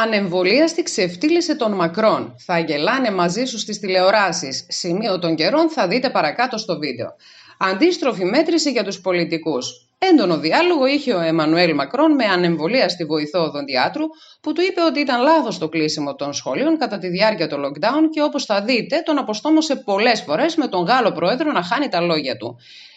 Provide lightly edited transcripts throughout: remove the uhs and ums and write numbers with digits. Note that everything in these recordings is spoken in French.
Ανεμβολίαστη ξεφτύλισε τον Μακρόν. Θα γελάνε μαζί σου στις τηλεοράσεις. Σημείο των καιρών θα δείτε παρακάτω στο βίντεο. Αντίστροφη μέτρηση για τους πολιτικούς. Έντονο διάλογο είχε ο Εμμανουέλ Μακρόν με ανεμβολίαστη βοηθό οδοντιάτρου που του είπε ότι ήταν λάθος το κλείσιμο των σχολείων κατά τη διάρκεια του lockdown και όπως θα δείτε τον αποστόμωσε πολλές φορές με τον Γάλλο πρόεδρο να χάνει τα λόγια του.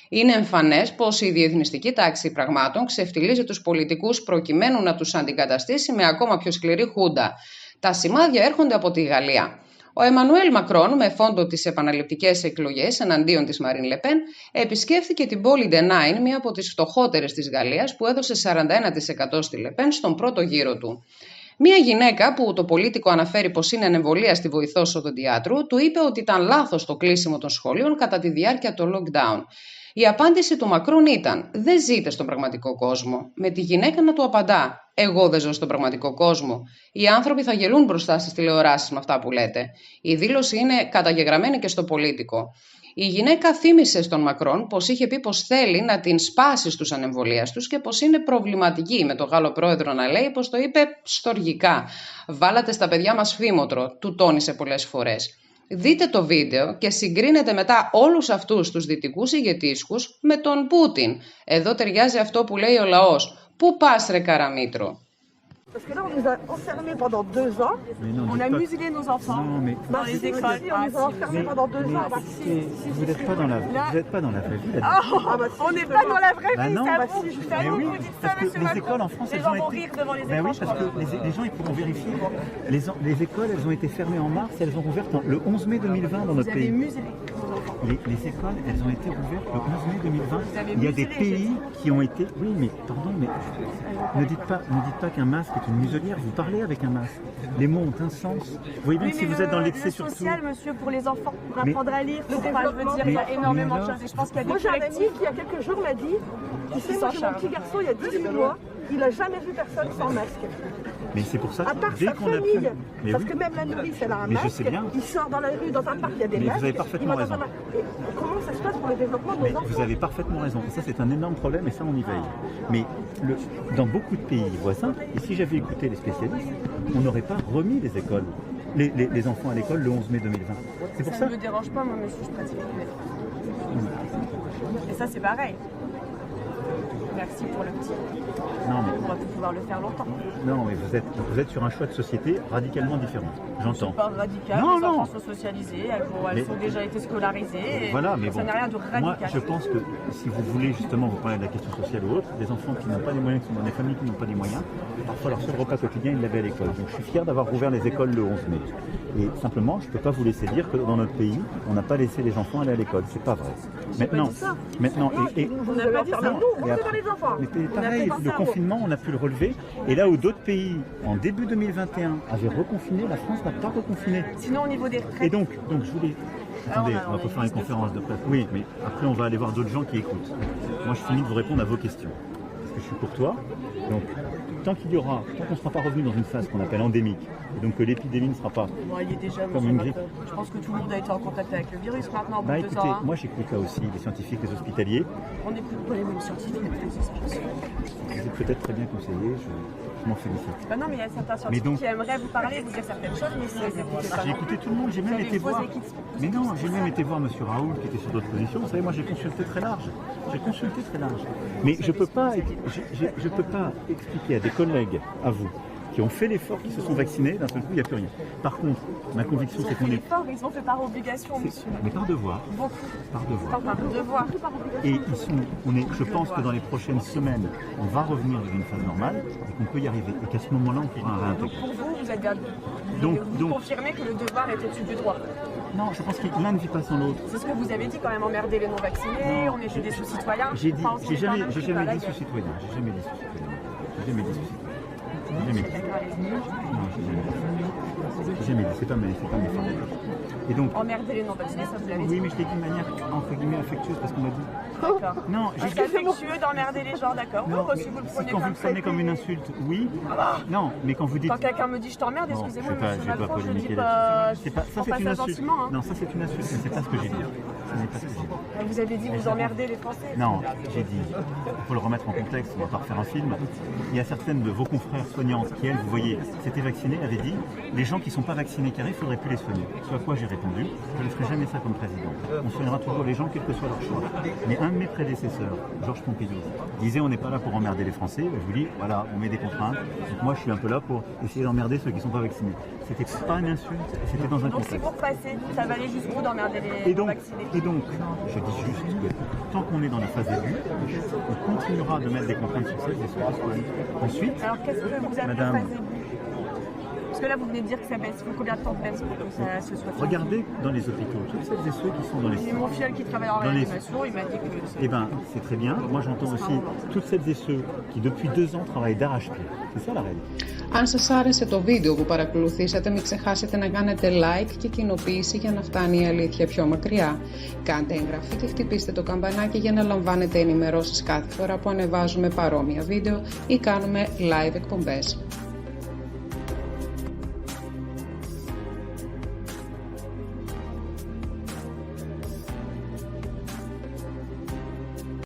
Είναι εμφανές πως η διεθνιστική τάξη πραγμάτων ξεφτιλίζει τους πολιτικούς προκειμένου να τους αντικαταστήσει με ακόμα πιο σκληρή χούντα. Τα σημάδια έρχονται από τη Γαλλία. Ο Εμμανουέλ Μακρόν, με φόντο τις επαναληπτικές εκλογές εναντίον της Μαρίν Λεπέν, επισκέφθηκε την πόλη Ντενάιν, μία από τις φτωχότερες της Γαλλίας, που έδωσε 41% στη Λεπέν στον πρώτο γύρο του. Μία γυναίκα που το πολίτικο αναφέρει πως είναι ανεμβολίαστη βοηθός οδοντιάτρου, του είπε ότι ήταν λάθος το κλείσιμο των σχολείων κατά τη διάρκεια του lockdown. Η απάντηση του Μακρόν ήταν «Δεν ζείτε στον πραγματικό κόσμο», με τη γυναίκα να του απαντά «Εγώ δεν ζω στον πραγματικό κόσμο». Οι άνθρωποι θα γελούν μπροστά στις τηλεοράσεις με αυτά που λέτε. Η δήλωση είναι καταγεγραμμένη και στο Πολίτικο. Η γυναίκα θύμισε στον Μακρόν πως είχε πει πως θέλει να την σπάσει στους ανεμβολίαστους και πως είναι προβληματική με τον Γάλλο πρόεδρο να λέει πως το είπε στοργικά. «Βάλατε στα παιδιά μας φήμοτρο», του τόνισε πολλές φορές. Δείτε το βίντεο και συγκρίνετε μετά όλους αυτούς τους δυτικούς ηγετήσκους με τον Πούτιν. Εδώ ταιριάζει αυτό που λέει ο λαός. Πού πας ρε Καραμήτρο? Parce que là, on nous a enfermés pendant 2 ans. On a muselé nos enfants dans les écoles. On nous a enfermés pendant 2 ans. Vous n'êtes pas dans la vraie vie. On n'est pas dans la vraie vie, ça vous. Mais oui, parce que les écoles en France, les gens vont rire devant les écrans. Oui, parce que les gens ils pourront vérifier. Les écoles, elles ont été fermées en mars, elles ont rouvert le 11 mai 2020 dans notre pays. Vous avez muselé nos enfants. Les écoles, elles ont été rouvertes le 11 mai 2020. Il y a des pays qui ont été... Oui, mais pardon, mais ne dites pas qu'un masque est une muselière. Vous parlez avec un masque. Les mots ont un sens. Vous voyez bien que si vous êtes dans l'excès surtout... social, monsieur, pour les enfants, pour apprendre à lire, je veux dire, il y a énormément de choses. Et je pense qu'il y a des collectifs qui, il y a quelques jours, m'a dit, tu sais, moi, j'ai mon petit garçon, il y a 18 mois, il n'a jamais vu personne sans masque. Mais c'est pour ça à part dès sa qu'on famille, a... parce que même la nourrice, elle a un mais masque, je sais bien. il sort dans la rue, dans un parc, il y a des mais masques. Vous avez parfaitement raison. Et comment ça se passe pour le développement de nos enfants? Vous avez parfaitement raison. Et ça, c'est un énorme problème et ça, on y veille. Mais dans beaucoup de pays voisins, et si j'avais écouté les spécialistes, on n'aurait pas remis les écoles, les enfants à l'école le 11 mai 2020. C'est pour ça. Ça ne me dérange pas, moi, monsieur, je pratique le métier. Et ça, c'est pareil. Merci pour le petit. Non, mais... On va pouvoir le faire longtemps. Non, mais vous êtes sur un choix de société radicalement différent. J'entends. C'est pas radical, les enfants sont socialisés, elles ont déjà été scolarisées. Voilà, mais ça n'a rien de radical. Moi, je pense que si vous voulez justement vous parler de la question sociale ou autre, des enfants qui n'ont pas les moyens, qui sont dans des familles qui n'ont pas les moyens, parfois leur seul repas quotidien, ils l'avaient à l'école. Donc je suis fier d'avoir rouvert les écoles le 11 mai. Et simplement, je ne peux pas vous laisser dire que dans notre pays, on n'a pas laissé les enfants aller à l'école. C'est pas vrai. Maintenant, on n'a pas dit ça. Nous, on est dans les enfants. Mais pareil, le confinement, on a pu le relever. Et là où d'autres pays, en début 2021, avaient reconfiné, la France n'a pas reconfiné. Sinon, au niveau des retraites. Et donc je voulais... Attendez, on va pas faire une conférence de presse. Oui, mais après, on va aller voir d'autres gens qui écoutent. Moi, je finis de vous répondre à vos questions. Parce que je suis courtois. Donc, tant qu'on ne sera pas revenu dans une phase qu'on appelle endémique, et donc que l'épidémie ne sera pas comme une grippe. Je pense que tout le monde a été en contact avec le virus maintenant. Au bout de 2 écoutez, ans, moi j'écoute là aussi les scientifiques, les hospitaliers. On n'écoute pas les mêmes scientifiques. Vous êtes peut-être très bien conseillé, je m'en félicite. Bah non, mais il y a certains scientifiques qui aimeraient vous parler, vous dire certaines choses, mais si vous écoutez pas. J'ai écouté tout le monde, j'ai même été voir. Mais non, j'ai même été voir M. Raoul qui était sur d'autres positions. Vous savez, moi j'ai consulté très large. Mais je peux pas expliquer à des collègues, à vous, qui ont fait l'effort, qui se sont vaccinés, d'un seul coup, il n'y a plus rien. Par contre, ma conviction, c'est qu'on est... Ils ont fait par obligation, monsieur. Mais par devoir. Beaucoup. Par devoir. Par devoir. Et je pense que dans les prochaines semaines, on va revenir dans une phase normale et qu'on peut y arriver. Et qu'à ce moment-là, on pourra réintégrer. Donc pour vous, vous êtes confirmé que le devoir est au-dessus du droit. Non, je pense que l'un ne vit pas sans l'autre. C'est ce que vous avez dit quand même, emmerder les non-vaccinés, on était des sous-citoyens. J'ai jamais dit sous-citoyen. J'ai jamais dit sous-citoyen. J'ai jamais dit, c'est pas mes femmes. Et donc, emmerder les non-vaccinés, ça vous l'avez dit? oui, mais je l'ai dit de manière entre guillemets affectueuse parce qu'on m'a dit. D'accord. Non, C'est affectueux d'emmerder les gens, d'accord? Non, Si vous le prenez quand vous le prenez comme une insulte, oui. Non, mais quand vous dites. Quand quelqu'un me dit je t'emmerde, Bon, excusez-moi, je vais monsieur pas Malfranc, je polémiquer dis là-dessus. pas. Ça, c'est une insulte. Gentiment, hein. Non, ça, c'est une insulte, mais c'est pas ce que j'ai dit. Ce n'est pas ce que j'ai dit. Vous avez dit vous emmerdez les Français. Non, j'ai dit, il faut le remettre en contexte, on va pas refaire un film. Il y a certaines de vos confrères soignantes qui, elles, vous voyez, s'étaient vaccinées, avaient dit, les gens qui ne sont pas vaccinés qui arrivent, il ne faudrait plus les soigner. Ce à quoi j'ai répondu, je ne ferai jamais ça comme président. On soignera toujours les gens, quel que soit leur choix. Mais un de mes prédécesseurs, Georges Pompidou, disait, on n'est pas là pour emmerder les Français. Je vous dis, voilà, on met des contraintes. Donc moi, je suis un peu là pour essayer d'emmerder ceux qui ne sont pas vaccinés. C'était pas une insulte, c'était dans un Donc si contexte. vous repassez, ça va aller jusqu'où d'emmerder les vaccinés? Et donc, je dis juste que tant qu'on est dans la phase aiguë, on continuera de mettre des contraintes sur celles et ceux qui soignent. Ensuite, Alors qu'est-ce que vous appelez Madame, phase aiguë? Parce que là, vous venez de dire que ça baisse. Il faut combien de temps de baisse pour que ça se soit fait? regardez dans les hôpitaux, toutes celles et ceux qui sont dans les... J'ai mon filleul qui travaille en Dans les- réanimation, il m'a dit que Eh bien, c'est très bien. Moi, j'entends aussi toutes celles et ceux qui, depuis 2 ans, travaillent d'arrache-pied. C'est ça la réalité. Αν σας άρεσε το βίντεο που παρακολουθήσατε, μην ξεχάσετε να κάνετε like και κοινοποίηση για να φτάνει η αλήθεια πιο μακριά. Κάντε εγγραφή και χτυπήστε το καμπανάκι για να λαμβάνετε ενημερώσεις κάθε φορά που ανεβάζουμε παρόμοια βίντεο ή κάνουμε live εκπομπές.